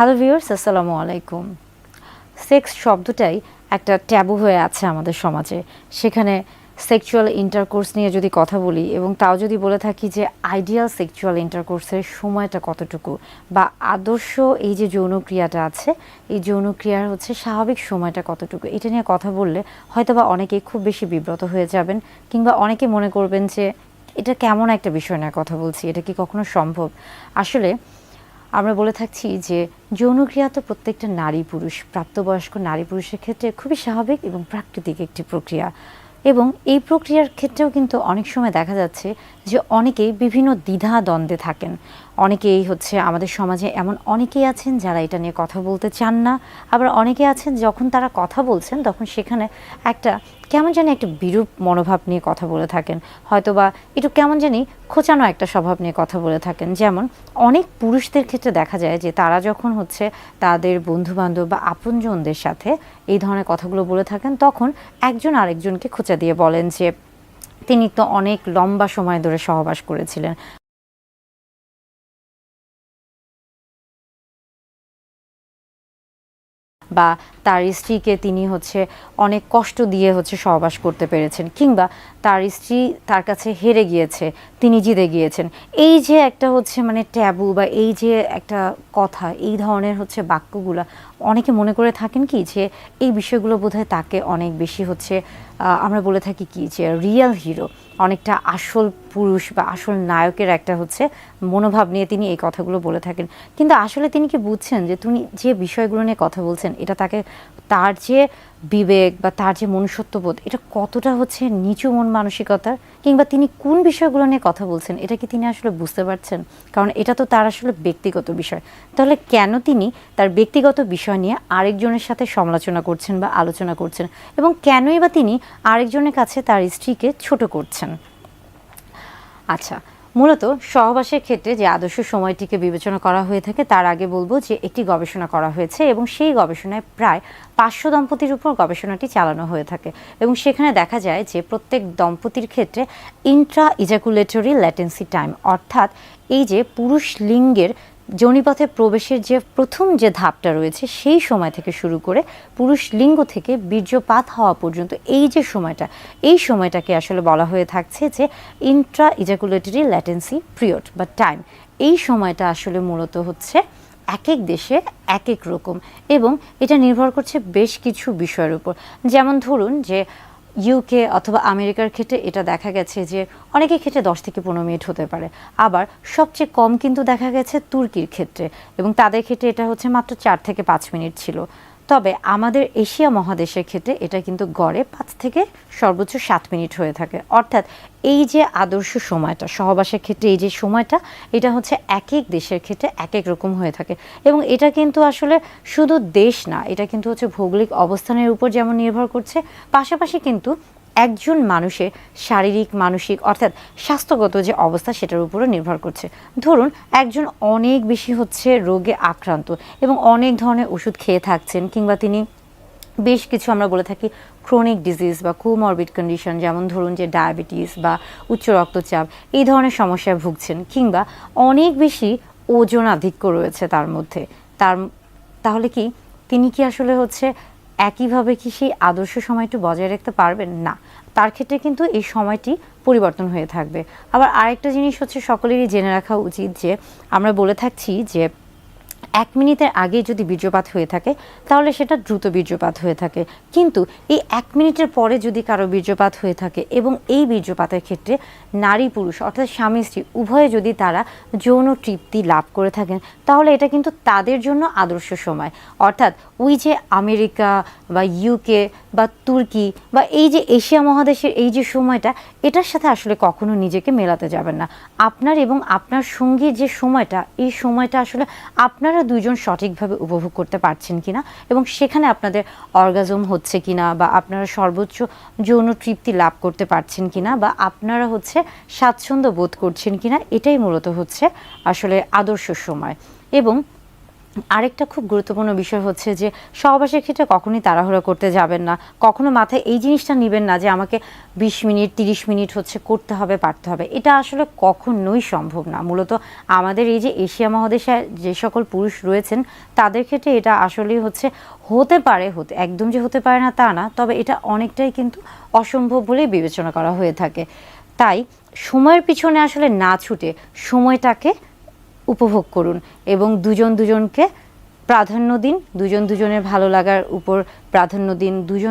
Hello viewers, আসসালামু আলাইকুম। Sex শব্দটাই একটা ট্যাবু হয়ে আছে আমাদের সমাজে। সেখানে সেক্সুয়াল ইন্টারকোর্স নিয়ে যদি কথা বলি এবং তাও যদি বলে থাকি যে আইডিয়াল সেক্সুয়াল ইন্টারকোর্সের সময়টা কতটুকু বা আদর্শ এই যে যৌনক্রিয়াটা আছে, এই যৌনক্রিয়ার স্বাভাবিক সময়টা কতটুকু, এটা নিয়ে কথা বললে হয়তোবা অনেকেই খুব বেশি বিব্রত হয়ে যাবেন, কিংবা অনেকে মনে করবেন যে এটা কেমন একটা বিষয় নিয়ে কথা বলছি, এটা কি কখনো সম্ভব। আসলে আমরা বলে থাকছি যে যৌনক্রিয়া তো প্রত্যেকটা নারী পুরুষ, প্রাপ্তবয়স্ক নারী পুরুষের ক্ষেত্রে খুবই স্বাভাবিক এবং প্রাকৃতিক একটি প্রক্রিয়া। এবং এই প্রক্রিয়ার ক্ষেত্রেও কিন্তু অনেক সময় দেখা যাচ্ছে যে অনেকেই বিভিন্ন দ্বিধা দ্বন্দ্বে থাকেন। অনেকেই আমাদের সমাজে এমন অনেকেই আছেন যারা এটা নিয়ে কথা বলতে চান না, আবার অনেকে আছেন যখন তারা কথা বলছেন তখন সেখানে একটা কেমন জানি একটা বিরূপ মনোভাব নিয়ে কথা বলে থাকেন, হয়তোবা একটু কেমন জানি খোঁচানো একটা স্বভাব নিয়ে কথা বলে থাকেন। যেমন অনেক পুরুষদের ক্ষেত্রে দেখা যায় যে তারা যখন তাদের বন্ধুবান্ধব বা আপনজনদের সাথে এই ধরনের কথাগুলো বলে থাকেন, তখন একজন আরেকজনকে খোঁচা দিয়ে বলেন যে তিনি তো অনেক লম্বা সময় ধরে সহবাস করেছিলেন, বা তার স্ত্রীকে তিনি অনেক কষ্ট দিয়ে সহবাস করতে পেরেছেন, কিংবা তার স্ত্রী তার কাছে হেরে গিয়েছে, তিনি জিতে গিয়েছেন। এই যে একটা মানে ট্যাবু বা এই যে একটা কথা, এই ধরনের বাক্যগুলা অনেকে মনে করে থাকেন কি যে এই বিষয়গুলো বোধহয় তাকে অনেক বেশি আমরা বলে থাকি কি যে রিয়েল হিরো, অনেকটা আসল পুরুষ বা আসল নায়কের একটা মনোভাব নিয়ে তিনি এই কথাগুলো বলে থাকেন। কিন্তু আসলে তিনি কি বুঝছেন যে তিনি যে বিষয়গুলো নিয়ে কথা বলছেন এটা তাকে, তার যে বিবেক বা তার যে মনুষ্যত্ববোধ, এটা কতটা নিচু মন মানসিকতার, কিংবা তিনি কোন বিষয়গুলো নিয়ে কথা বলছেন এটা কি তিনি আসলে বুঝতে পারছেন? কারণ এটা তো তার আসলে ব্যক্তিগত বিষয়। তাহলে কেন তিনি তার ব্যক্তিগত বিষয় নিয়ে আরেকজনের সাথে সমালোচনা করছেন বা আলোচনা করছেন, এবং কেনই বা তিনি আরেকজনের কাছে তার স্ত্রীকে ছোট করছেন? আচ্ছা, মূলত সহবাসের ক্ষেত্রে যে আদর্শ সময়টিকে বিবেচনা করা হয়ে থাকে তার আগে বলবো যে একটি গবেষণা করা হয়েছে, এবং সেই গবেষণায় প্রায় 500 দম্পতির উপর গবেষণাটি চালানো হয়ে থাকে, এবং সেখানে দেখা যায় যে প্রত্যেক দম্পতির ক্ষেত্রে ইন্ট্রা ইজাকুলেটরি ল্যাটেন্সি টাইম, অর্থাৎ এই যে পুরুষ লিঙ্গের যোনিপথে প্রবেশের যে প্রথম যে ধাপটা রয়েছে সেই সময় থেকে শুরু করে পুরুষ লিঙ্গ থেকে বীর্যপাত হওয়া পর্যন্ত এই যে সময়টা, এই সময়টাকে আসলে বলা হয়ে থাকছে যে ইন্ট্রা ইজাকুলেটরি ল্যাটেন্সি পিরিয়ড বা টাইম। এই সময়টা আসলে মূলত এক এক দেশে এক এক রকম, এবং এটা নির্ভর করছে বেশ কিছু বিষয়ের উপর। যেমন ধরুন যে ইউকে অথবা আমেরিকার ক্ষেত্রে এটা দেখা গেছে যে অনেকের ক্ষেত্রে 10 থেকে 15 মিনিট হতে পারে, আবার সবচেয়ে কম কিন্তু দেখা গেছে তুর্কির ক্ষেত্রে, এবং তাদের ক্ষেত্রে এটা মাত্র 4 থেকে 5 মিনিট ছিল। তবে আমাদের এশিয়া মহাদেশের ক্ষেত্রে এটা কিন্তু গড়ে 5 থেকে সর্বোচ্চ 7 মিনিট হয়ে থাকে। অর্থাৎ এই যে আদর্শ সময়টা সহবাসের ক্ষেত্রে, এই যে সময়টা, এটা এক এক দেশের ক্ষেত্রে এক এক রকম হয়ে থাকে, এবং এটা কিন্তু আসলে শুধু দেশ না, এটা কিন্তু ভৌগোলিক অবস্থানের উপর যেমন নির্ভর করছে, পাশাপাশি কিন্তু একজন মানুষের শারীরিক মানসিক অর্থাৎ স্বাস্থ্যগত যে অবস্থা সেটার উপরও নির্ভর করছে। ধরুন একজন অনেক বেশি রোগে আক্রান্ত এবং অনেক ধরনের ওষুধ খেয়ে থাকছেন, কিংবা তিনি বেশ কিছু আমরা বলে থাকি ক্রনিক ডিজিজ বা কোমরবিড কন্ডিশন, যেমন ধরুন যে ডায়াবেটিস বা উচ্চ রক্তচাপ, এই ধরনের সমস্যায় ভুগছেন, কিংবা অনেক বেশি ওজন আধিক্য রয়েছে তার মধ্যে, তাহলে কি তিনি কি আসলে একইভাবে কি সেই আদর্শ সময়টি বজায় রাখতে পারবেন? না, তার ক্ষেত্রে কিন্তু এই সময়টি পরিবর্তন হয়ে থাকবে। আবার আরেকটা জিনিস সকলেরই জেনে রাখা উচিত যে আমরা বলে থাকছি যে 1 মিনিটের আগে যদি বীর্যপাত হয়ে থাকে তাহলে সেটা দ্রুত বীর্যপাত হয়ে থাকে, কিন্তু এই 1 মিনিটের পরে যদি কারো বীর্যপাত হয়ে থাকে এবং এই বীর্যপাতের ক্ষেত্রে নারী পুরুষ অর্থাৎ স্বামী স্ত্রী উভয়ে যদি তারা যৌন তৃপ্তি লাভ করে থাকেন, তাহলে এটা কিন্তু তাদের জন্য আদর্শ সময়। অর্থাৎ ওই যে আমেরিকা বা ইউকে বা তুর্কি বা এই যে এশিয়া মহাদেশের এই যে সময়টা, এটার সাথে আসলে কখনো নিজেকে মেলাতে যাবেন না। আপনার এবং আপনার সঙ্গীর যে সময়টা, এই সময়টা আসলে আপনারা দুইজন সঠিকভাবে উপভোগ করতে পারছেন কিনা, এবং সেখানে আপনাদের অর্গাজম হচ্ছে কিনা, বা আপনারা সর্বোচ্চ যৌন তৃপ্তি লাভ করতে পারছেন কিনা, বা আপনারা স্বাচ্ছন্দ্য বোধ করছেন কিনা, এটাই মূলত আসলে আদর্শ সময়। এবং আরেকটা খুব গুরুত্বপূর্ণ বিষয় হচ্ছে যে সহবাসের ক্ষেত্রে কখনোই তাড়াহুড়া করতে যাবেন না, কখনো মাথায় এই জিনিসটা নেবেন না যে আমাকে 20 মিনিট 30 মিনিট হচ্ছে করতে হবে পারতে হবে, এটা আসলে কখনোই সম্ভব না। মূলত আমাদের এই যে এশিয়া মহাদেশে যে সকল পুরুষ রয়েছেন তাদের ক্ষেত্রে এটা আসলেই হচ্ছে হতে পারে, হতে একদম যে হতে পারে না তা না, তবে এটা অনেকটাই কিন্তু অসম্ভব বলেই বিবেচনা করা হয়ে থাকে। তাই সময়ের পিছনে আসলে না ছুটে সময়টাকে উপভোগ করুন এবং দুজন দুজনকে প্রাধান্য দিন, দুজন দুজনের ভালো লাগার উপর প্রাধান্য দিন, দুজন